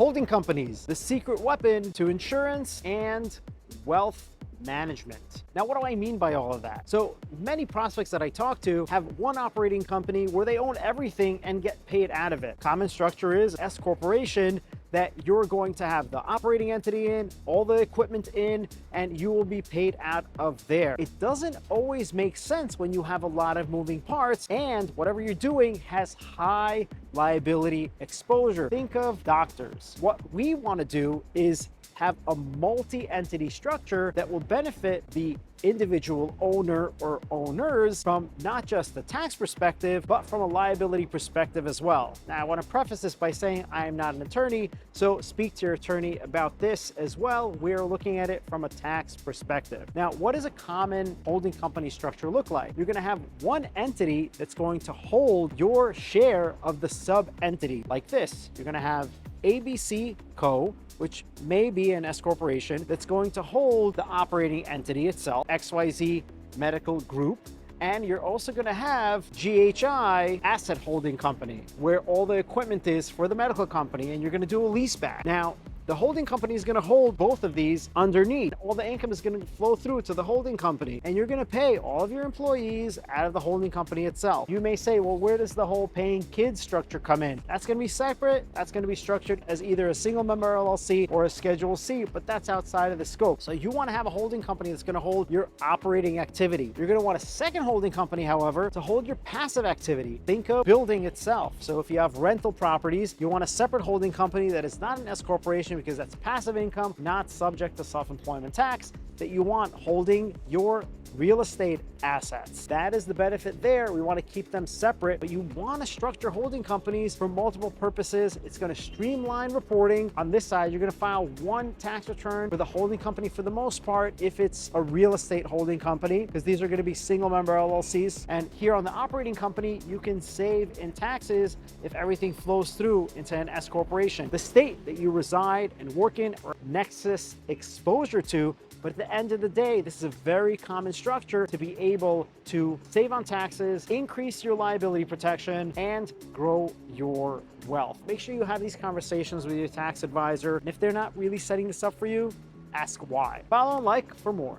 Holding companies, the secret weapon to insurance and wealth management. Now, what do I mean by all of that? So many prospects that I talk to have one operating company where they own everything and get paid out of it. Common structure is S corporation, that you're going to have the operating entity in, all the equipment in, and you will be paid out of there. It doesn't always make sense when you have a lot of moving parts and whatever you're doing has high liability exposure. Think of doctors. What we want to do is have a multi-entity structure that will benefit the individual owner or owners from not just the tax perspective, but from a liability perspective as well. Now, I want to preface this by saying I am not an attorney, so speak to your attorney about this as well. We're looking at it from a tax perspective. Now, what does a common holding company structure look like? You're going to have one entity that's going to hold your share of the sub-entity like this. You're going to have ABC Co., which may be an S corporation, that's going to hold the operating entity itself, XYZ Medical Group. And you're also going to have GHI Asset Holding Company, where all the equipment is for the medical company, and you're going to do a lease back. Now, the holding company is going to hold both of these underneath. All the income is going to flow through to the holding company, and you're going to pay all of your employees out of the holding company itself. You may say, well, where does the whole paying kids structure come in? That's going to be separate. That's going to be structured as either a single member LLC or a Schedule C, but that's outside of the scope. So you want to have a holding company that's going to hold your operating activity. You're going to want a second holding company, however, to hold your passive activity. Think of building itself. So if you have rental properties, you want a separate holding company that is not an S corporation, because that's passive income, not subject to self-employment tax, that you want holding your real estate assets. That is the benefit there. We want to keep them separate, but you want to structure holding companies for multiple purposes. It's going to streamline reporting. On this side, you're going to file one tax return for the holding company for the most part if it's a real estate holding company, because these are going to be single member LLCs. And here on the operating company, you can save in taxes if everything flows through into an S corporation. The state that you reside and work in or nexus exposure to. But at the end of the day, this is a very common structure to be able to save on taxes, increase your liability protection, and grow your wealth. Make sure you have these conversations with your tax advisor. And if they're not really setting this up for you, ask why. Follow and like for more.